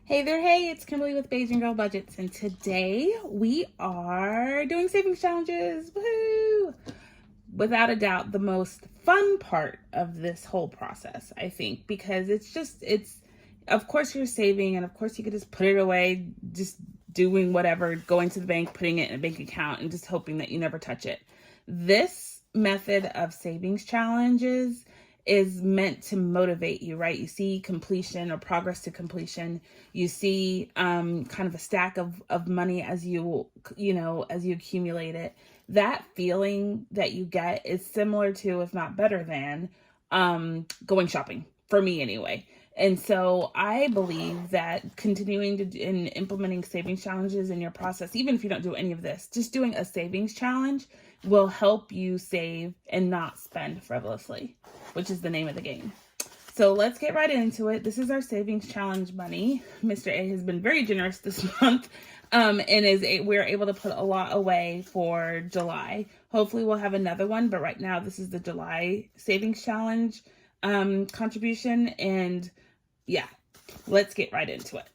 Hey there, hey, it's Kimberly with Bajan Girl Budgets, and today we are doing savings challenges. Woohoo! Without a doubt, the most fun part of this whole process, I think, because of course you're saving, and of course you could just put it away, just doing whatever, going to the bank, putting it in a bank account, and just hoping that you never touch it. This method of savings challenges is meant to motivate you, right? You see completion or progress to completion. You see kind of a stack of money as as you accumulate it. That feeling that you get is similar to, if not better than, going shopping, for me anyway. And so I believe that continuing to in implementing savings challenges in your process, even if you don't do any of this, just doing a savings challenge will help you save and not spend frivolously, which is the name of the game. So let's get right into it. This is our savings challenge money. Mr. A has been very generous this month, and we're able to put a lot away for July. Hopefully we'll have another one, but right now this is the July savings challenge contribution, and yeah, let's get right into it.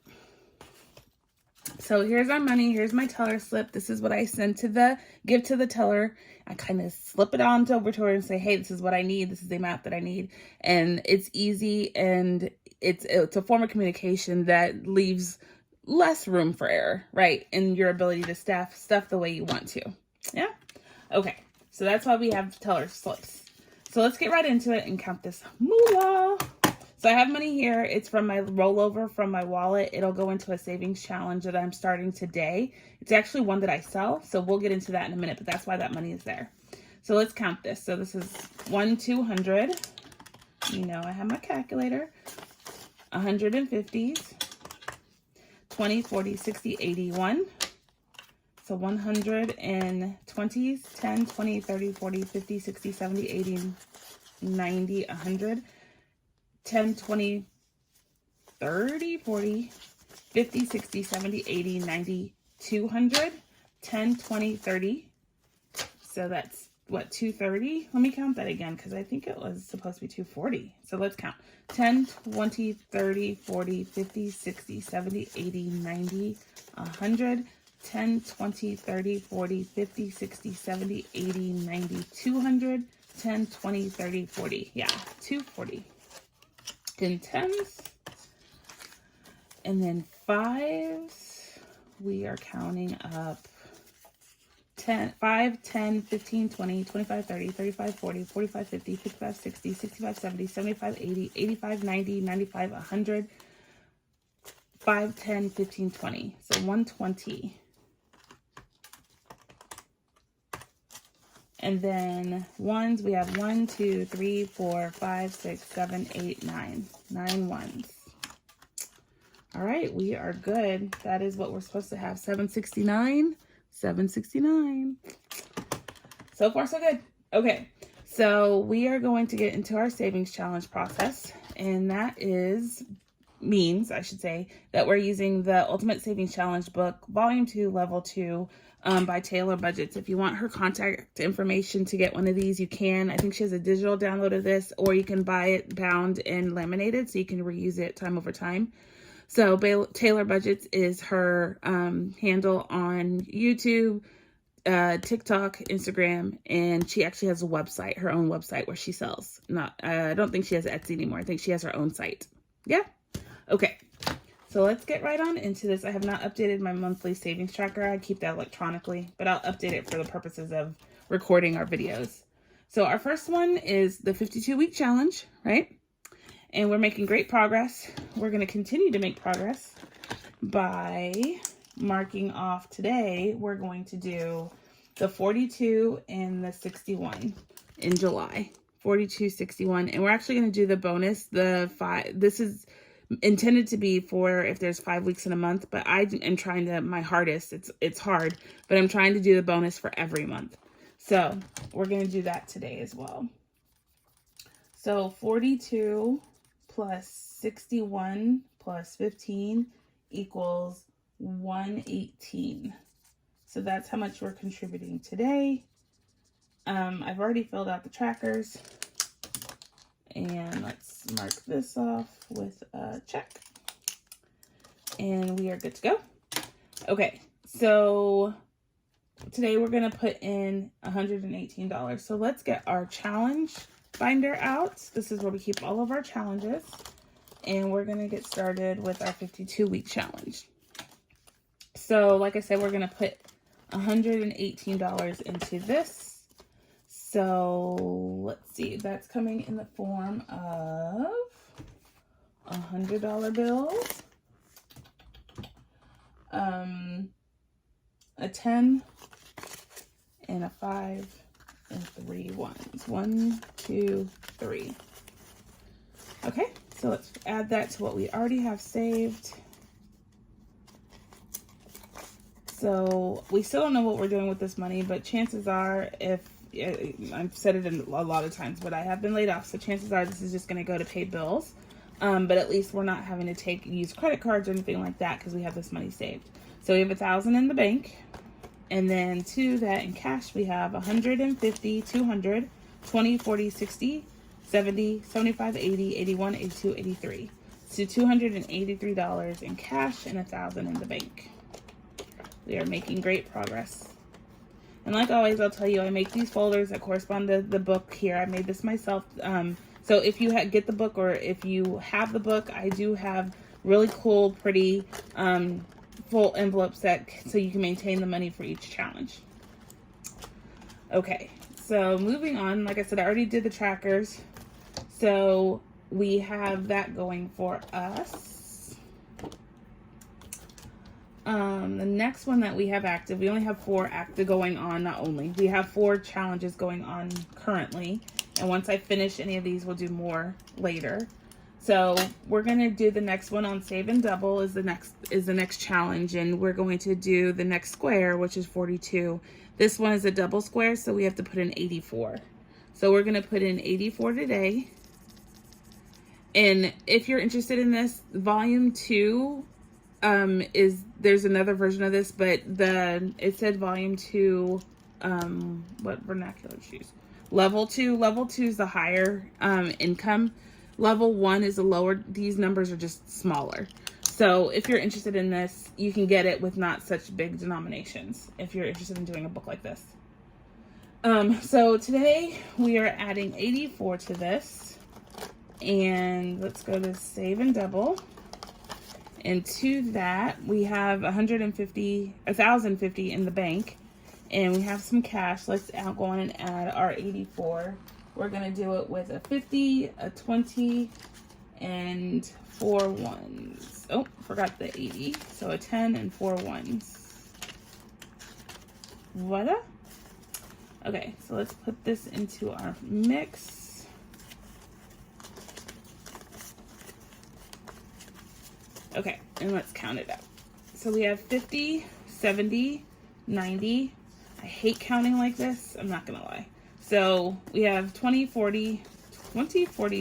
So here's our money. Here's my teller slip. This is what I send give to the teller. I kind of slip it on over to her and say, hey, this is what I need. This is the amount that I need. And it's easy, and it's a form of communication that leaves less room for error, right? In your ability to stuff the way you want to. Yeah? Okay. So that's why we have teller slips. So let's get right into it and count this moolah. So I have money here. It's from my rollover from my wallet. It'll go into a savings challenge that I'm starting today. It's actually one that I sell, so we'll get into that in a minute, but that's why that money is there. So let's count this. So this is 200. You know, I have my calculator. 150s, 20, 40, 60, 81. So 120s, 10, 20, 30, 40, 50, 60, 70, 80, 90, 100. 10, 20, 30, 40, 50, 60, 70, 80, 90, 200, 10, 20, 30. So that's what, 230? Let me count that again, because I think it was supposed to be 240. So let's count. 10, 20, 30, 40, 50, 60, 70, 80, 90, 100, 10, 20, 30, 40, 50, 60, 70, 80, 90, 200, 10, 20, 30, 40. Yeah, 240. Then 10s, and then 5s, we are counting up 5, 10, 15, 20, 25, 30, 35, 40, 45, 50, 55, 60, 65, 70, 75, 80, 85, 90, 95, 100, 5, 10, 15, 20. So 120. And then ones, we have 1, 2, 3, 4, 5, 6, 7, 8, 9. 9 ones. All right, we are good. That is what we're supposed to have. 769. 769. So far, so good. Okay, so we are going to get into our savings challenge process. And that means that we're using the Ultimate Savings Challenge book, Volume 2, Level 2, by Taylor Budgets. If you want her contact information to get one of these, you can. I think she has a digital download of this, or you can buy it bound and laminated so you can reuse it time over time. So Taylor Budgets is her handle on YouTube, TikTok, Instagram, and she actually has a website, her own website, where she sells. I don't think she has Etsy anymore. I think she has her own site. Yeah? Okay. So let's get right on into this. I have not updated my monthly savings tracker. I keep that electronically, but I'll update it for the purposes of recording our videos. So our first one is the 52-week challenge, right? And we're making great progress. We're going to continue to make progress by marking off today. We're going to do the 42 and the 61 in July. 42, 61. And we're actually going to do the bonus, the 5. This is intended to be for if there's 5 weeks in a month, but I am trying to, my hardest, it's hard, but I'm trying to do the bonus for every month. So we're going to do that today as well. So 42 plus 61 plus 15 equals 118. So that's how much we're contributing today. I've already filled out the trackers. And let's mark this off with a check. and we are good to go. Okay, so today we're gonna put in $118. So let's get our challenge binder out. This is where we keep all of our challenges, and we're gonna get started with our 52-week challenge. So like I said, we're gonna put $118 into this. So let's see, that's coming in the form of $100 bills, a 10, and a 5, and 3 ones. 1, 2, 3. Okay, so let's add that to what we already have saved. So we still don't know what we're doing with this money, but chances are, if I've said it a lot of times, but I have been laid off, so chances are this is just going to go to pay bills. But at least we're not having to use credit cards or anything like that because we have this money saved. So we have $1,000 in the bank, and then to that in cash we have 150, 200, 20, 40, 60, 70, 75, 80, 81, 82, 83. So $283 in cash and $1,000 in the bank. We are making great progress. And like always, I'll tell you, I make these folders that correspond to the book here. I made this myself. So if you get the book, or if you have the book, I do have really cool, pretty full envelopes so you can maintain the money for each challenge. Okay, so moving on. Like I said, I already did the trackers. So we have that going for us. The next one that we have active, we only have 4 active going on, we have 4 challenges going on currently. And once I finish any of these, we'll do more later. So we're going to do the next one on Save and Double is the next challenge. And we're going to do the next square, which is 42. This one is a double square, so we have to put in 84. So we're going to put in 84 today. And if you're interested in this, volume 2 there's another version of this, but it said volume 2, what vernacular to use? Level 2 is the higher income. Level 1 is the lower. These numbers are just smaller. So if you're interested in this, you can get it with not such big denominations if you're interested in doing a book like this. So today we are adding 84 to this, and let's go to Save and Double. And to that, we have $1,050 in the bank, and we have some cash. Let's go on and add our 84. We're going to do it with a 50, a 20, and 4 ones. Oh, forgot the 80. So a 10 and 4 ones. Voila. Okay, so let's put this into our mix. Okay, and let's count it out. So we have 50, 70, 90. I hate counting like this, I'm not gonna lie. So we have 20, 40,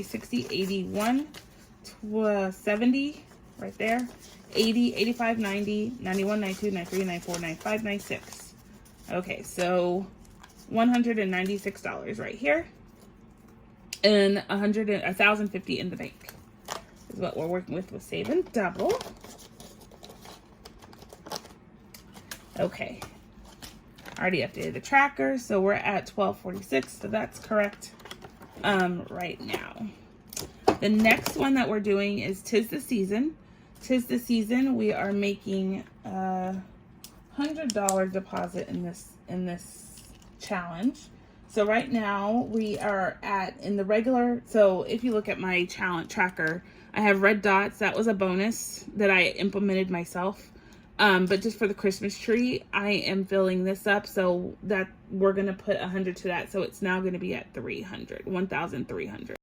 60, 80, 1, 70, right there, 80, 85, 90, 91, 92, 93, 94, 95, 96. Okay, so $196 right here, and $1,050 in the bank is what we're working with Save and Double. Okay, I already updated the tracker, so we're at 1246, so that's correct right now. The next one that we're doing is Tis the Season. Tis the Season, we are making a $100 deposit in this challenge. So right now we are in the regular, so if you look at my challenge tracker, I have red dots. That was a bonus that I implemented myself. But just for the Christmas tree, I am filling this up, so that we're going to put 100 to that. So it's now going to be at 1,300.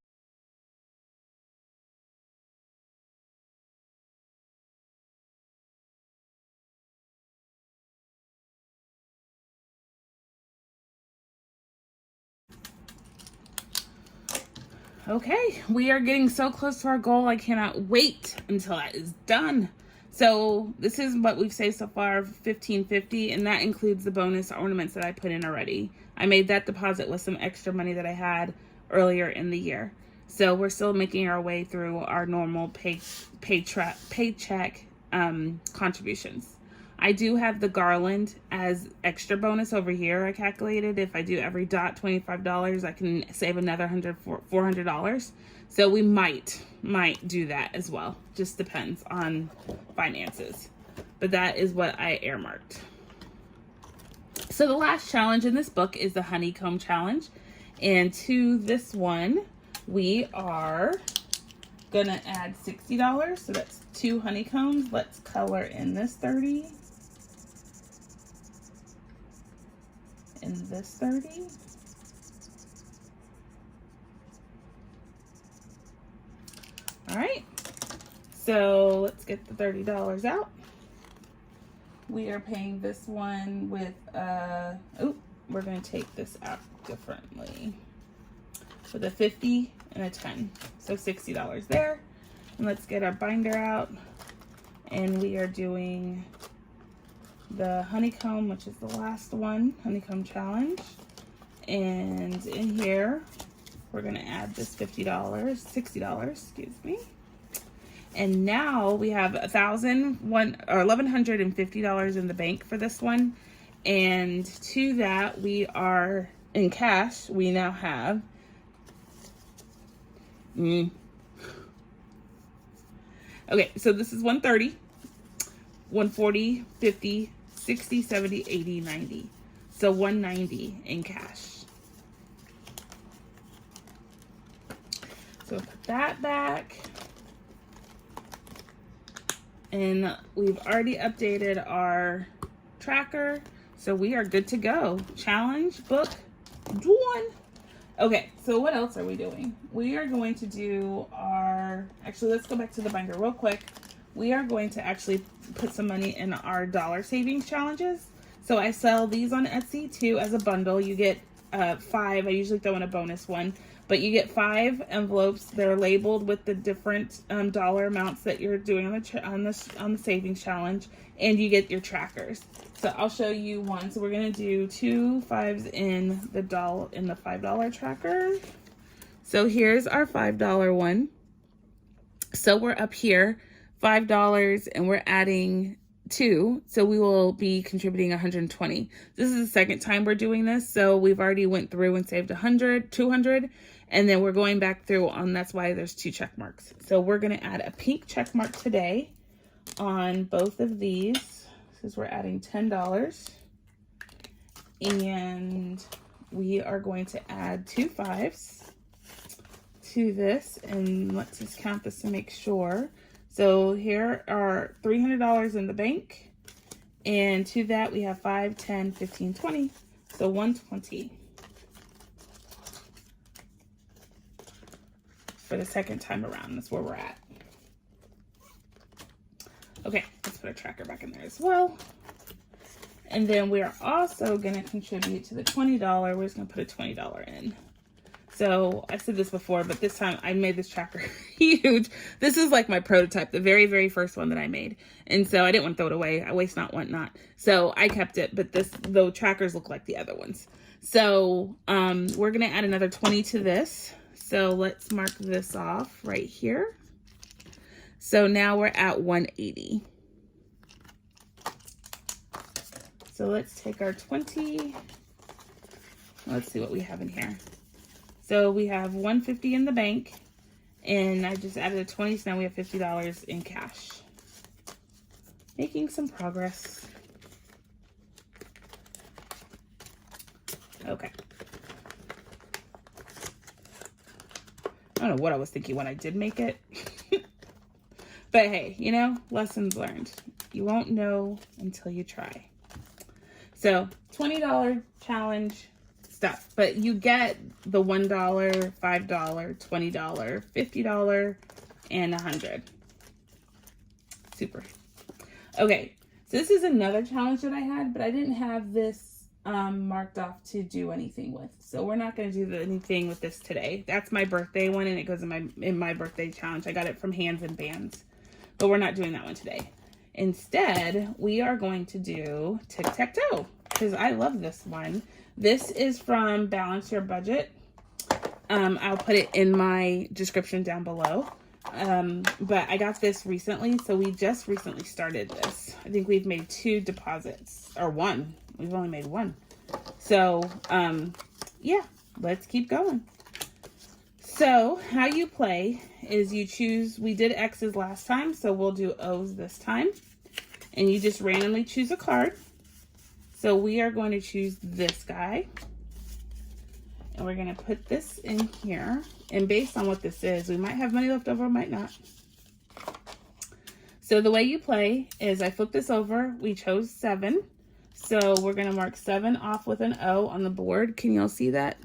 Okay, we are getting so close to our goal. I cannot wait until that is done. So this is what we've saved so far, $1,550, and that includes the bonus ornaments that I put in already. I made that deposit with some extra money that I had earlier in the year. So we're still making our way through our normal paycheck contributions. I do have the garland as extra bonus over here. I calculated if I do every dot $25, I can save another $400. So we might do that as well. Just depends on finances. But that is what I earmarked. So the last challenge in this book is the honeycomb challenge. And to this one, we are gonna add $60. So that's 2 honeycombs. Let's color in this 30. And this 30. All right. So let's get the $30 out. We are paying this one with, we're going to take this out differently. With a 50 and a 10. So $60 there. And let's get our binder out. And we are doing the honeycomb, which is the last one, honeycomb challenge. And in here, we're going to add this $60, excuse me. And now we have $1,150 in the bank for this one. And to that, we are in cash. We now have okay, so this is 130, 140, 50, 60, 70, 80, 90. So 190 in cash. So put that back. And we've already updated our tracker. So we are good to go. Challenge book done. Okay, so what else are we doing? We are going to do actually, let's go back to the binder real quick. We are going to actually put some money in our dollar savings challenges. So I sell these on Etsy too as a bundle. You get 5. I usually throw in a bonus one. But you get 5 envelopes. They're labeled with the different dollar amounts that you're doing on the savings challenge, and you get your trackers. So I'll show you one. So we're gonna do 2 5s in the $5 tracker. So here's our $5 one. So we're up here, $5, and we're adding 2, so we will be contributing 120. This is the second time we're doing this, so we've already went through and saved 100, 200, and then we're going back through on, that's why there's 2 check marks. So we're going to add a pink check mark today on both of these, since we're adding $10, and we are going to add 2 5s to this, and let's just count this to make sure. So here are $300 in the bank, and to that we have 5, 10, 15, 20, so 120 for the second time around. That's where we're at. Okay, let's put a tracker back in there as well. And then we're also going to contribute to the $20. We're just going to put a $20 in. So I said this before, but this time I made this tracker huge. This is like my prototype, the very, very first one that I made. And so I didn't want to throw it away. I waste not, want not. So I kept it, but the trackers look like the other ones. So we're going to add another 20 to this. So let's mark this off right here. So now we're at 180. So let's take our 20. Let's see what we have in here. So we have 150 in the bank, and I just added a 20, so now we have $50 in cash. Making some progress. Okay. I don't know what I was thinking when I did make it. But hey, you know, lessons learned. You won't know until you try. So $20 challenge stuff, but you get the $1, $5, $20, $50, and $100. Super. Okay, so this is another challenge that I had, but I didn't have this marked off to do anything with. So we're not going to do anything with this today. That's my birthday one, and it goes in my birthday challenge. I got it from Hands and Bands, but we're not doing that one today. Instead, we are going to do Tic Tac Toe, because I love this one. This is from Balance Your Budget. I'll put it in my description down below. But I got this recently, so we just recently started this. I think we've made 2 deposits, or 1. We've only made 1. So, yeah, let's keep going. So, how you play is you choose, we did X's last time, so we'll do O's this time. And you just randomly choose a card. So we are going to choose this guy. And we're going to put this in here. And based on what this is, we might have money left over, might not. So the way you play is I flip this over. We chose 7. So we're going to mark 7 off with an O on the board. Can y'all see that?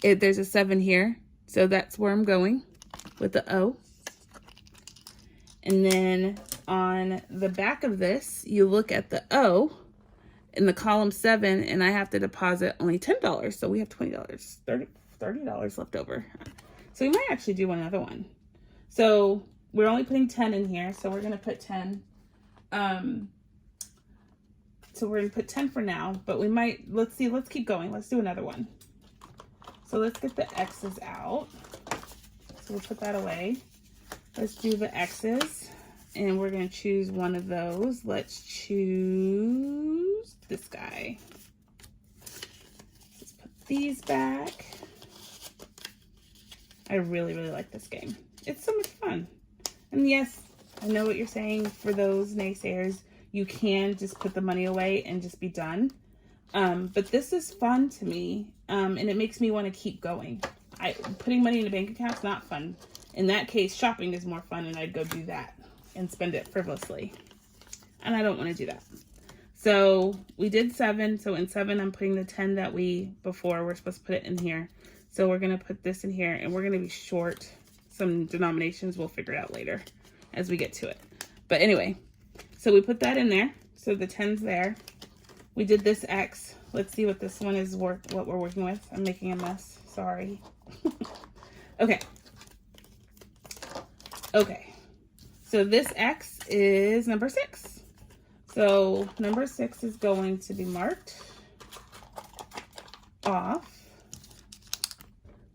There's a 7 here. So that's where I'm going with the O. And then on the back of this, you look at the O in the column 7, and I have to deposit only $10. So we have $20, $30 left over. So we might actually do another one. So we're only putting 10 in here. So we're going to put 10. So we're going to put 10 for now, but we might, let's keep going. Let's do another one. So let's get the X's out. So we'll put that away. Let's do the X's, and we're going to choose one of those. Let's choose this guy. Let's put these back. I really, really like this game. It's so much fun. And yes, I know what you're saying. For those naysayers, you can just put the money away and just be done. But this is fun to me, and it makes me want to keep going. Putting money in a bank account is not fun. In that case, shopping is more fun, and I'd go do that and spend it frivolously. And I don't want to do that. So we did 7. So in 7, I'm putting the 10 that we're supposed to put it in here. So we're going to put this in here, and we're going to be short some denominations. We'll figure it out later as we get to it. But anyway, so we put that in there. So the 10's there. We did this X. Let's see what this one is what we're working with. I'm making a mess. Sorry. Okay. Okay. So this X is number 6. So number 6 is going to be marked off.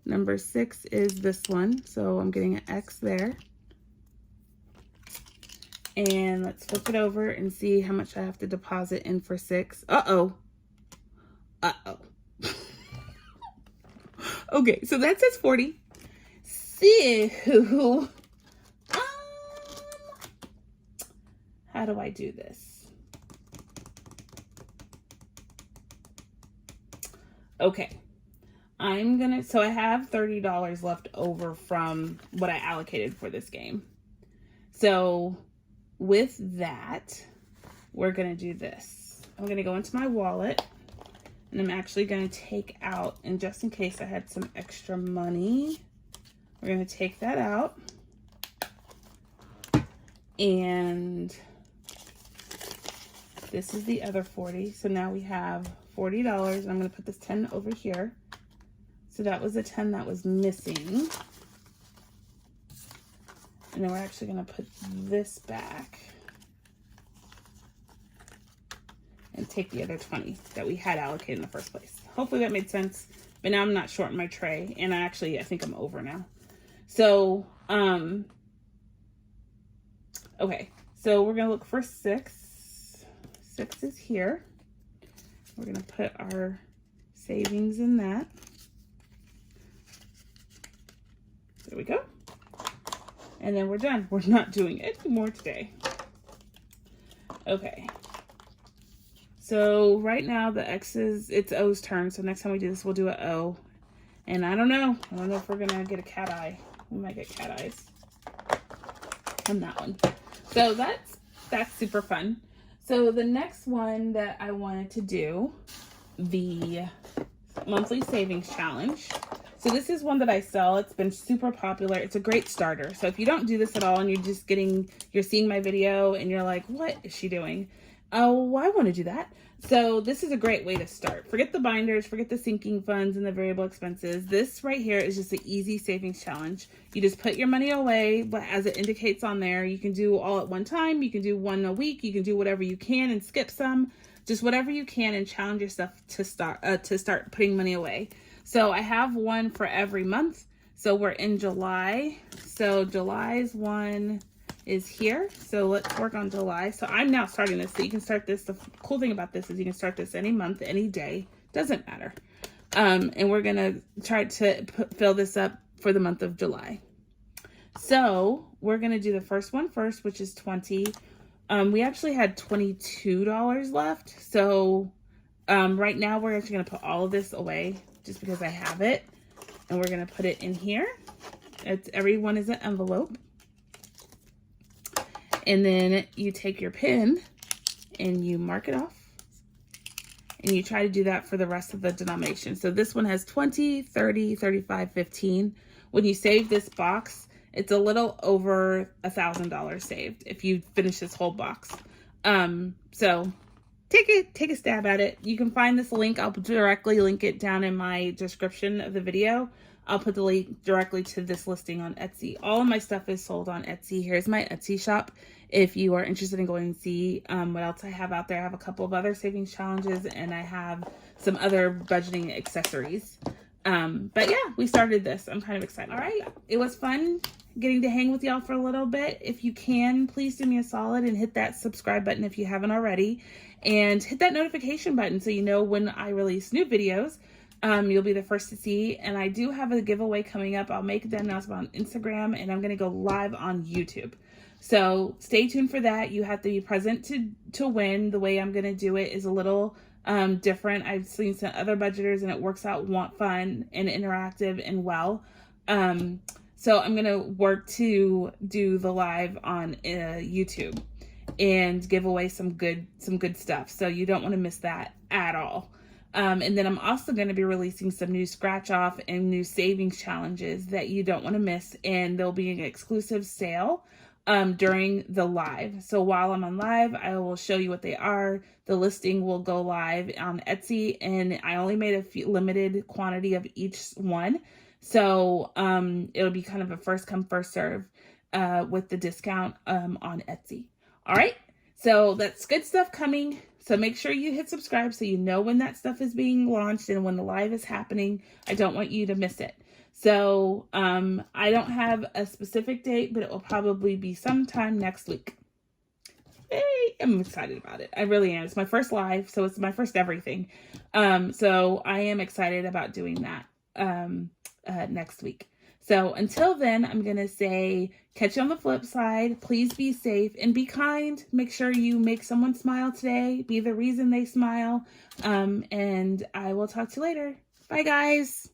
Number 6 is this one. So I'm getting an X there. And let's flip it over and see how much I have to deposit in for 6. Uh-oh. Uh-oh. Okay, so that says 40. So, how do I do this? Okay. So I have $30 left over from what I allocated for this game. So with that, we're going to do this. I'm going to go into my wallet, and I'm actually going to take out, and just in case I had some extra money, we're going to take that out. And this is the other 40. So now we have $40, and I'm going to put this 10 over here. So that was the 10 that was missing. And then we're actually going to put this back and take the other 20 that we had allocated in the first place. Hopefully that made sense. But now I'm not short in my tray. And I think I'm over now. So, okay. So we're going to look for 6. 6 is here. We're going to put our savings in that. There we go. And then we're done. We're not doing it anymore today. Okay. So right now the X's, it's O's turn. So next time we do this, we'll do an O. And I don't know if we're gonna get a cat eye. We might get cat eyes on that one. So that's super fun. So the next one that I wanted to do, the monthly savings challenge. So this is one that I sell. It's been super popular. It's a great starter. So if you don't do this at all and you're seeing my video and you're like, what is she doing? Oh, I want to do that. So this is a great way to start. Forget the binders, forget the sinking funds and the variable expenses. This right here is just an easy savings challenge. You just put your money away, but as it indicates on there, you can do all at one time. You can do one a week. You can do whatever you can and skip some. Just whatever you can and challenge yourself to start putting money away. So I have one for every month. So we're in July. So July's one is here. So let's work on July. So I'm now starting this. So you can start this. The cool thing about this is you can start this any month, any day. Doesn't matter. And we're going to try to fill this up for the month of July. So we're going to do the first one first, which is 20. We actually had $22 left. So right now we're actually going to put all of this away just because I have it. And we're going to put it in here. Everyone is an envelope. And then you take your pen and you mark it off. And you try to do that for the rest of the denomination. So this one has 20, 30, 35, 15. When you save this box, it's a little over $1,000 saved if you finish this whole box. So take a stab at it. You can find this link. I'll directly link it down in my description of the video. I'll put the link directly to this listing on Etsy. All of my stuff is sold on Etsy. Here's my Etsy shop. If you are interested in going to see what else I have out there, I have a couple of other savings challenges and I have some other budgeting accessories. But yeah, we started this. I'm kind of excited. All right. It was fun getting to hang with y'all for a little bit. If you can, please do me a solid and hit that subscribe button if you haven't already. And hit that notification button so you know when I release new videos. You'll be the first to see. And I do have a giveaway coming up. I'll make the announcement on Instagram and I'm going to go live on YouTube. So stay tuned for that. You have to be present to win. The way I'm going to do it is a little different. I've seen some other budgeters and it works out fun and interactive and well. So I'm going to work to do the live on YouTube and give away some good stuff. So you don't want to miss that at all. And then I'm also going to be releasing some new scratch off and new savings challenges that you don't want to miss. And there'll be an exclusive sale during the live. So while I'm on live, I will show you what they are. The listing will go live on Etsy and I only made a few limited quantity of each one. So it'll be kind of a first come first serve with the discount on Etsy. All right. So that's good stuff coming. So make sure you hit subscribe so you know when that stuff is being launched and when the live is happening. I don't want you to miss it. So I don't have a specific date, but it will probably be sometime next week. Hey, I'm excited about it. I really am. It's my first live, so it's my first everything. So I am excited about doing that next week. So until then, I'm going to say, catch you on the flip side. Please be safe and be kind. Make sure you make someone smile today. Be the reason they smile. And I will talk to you later. Bye, guys.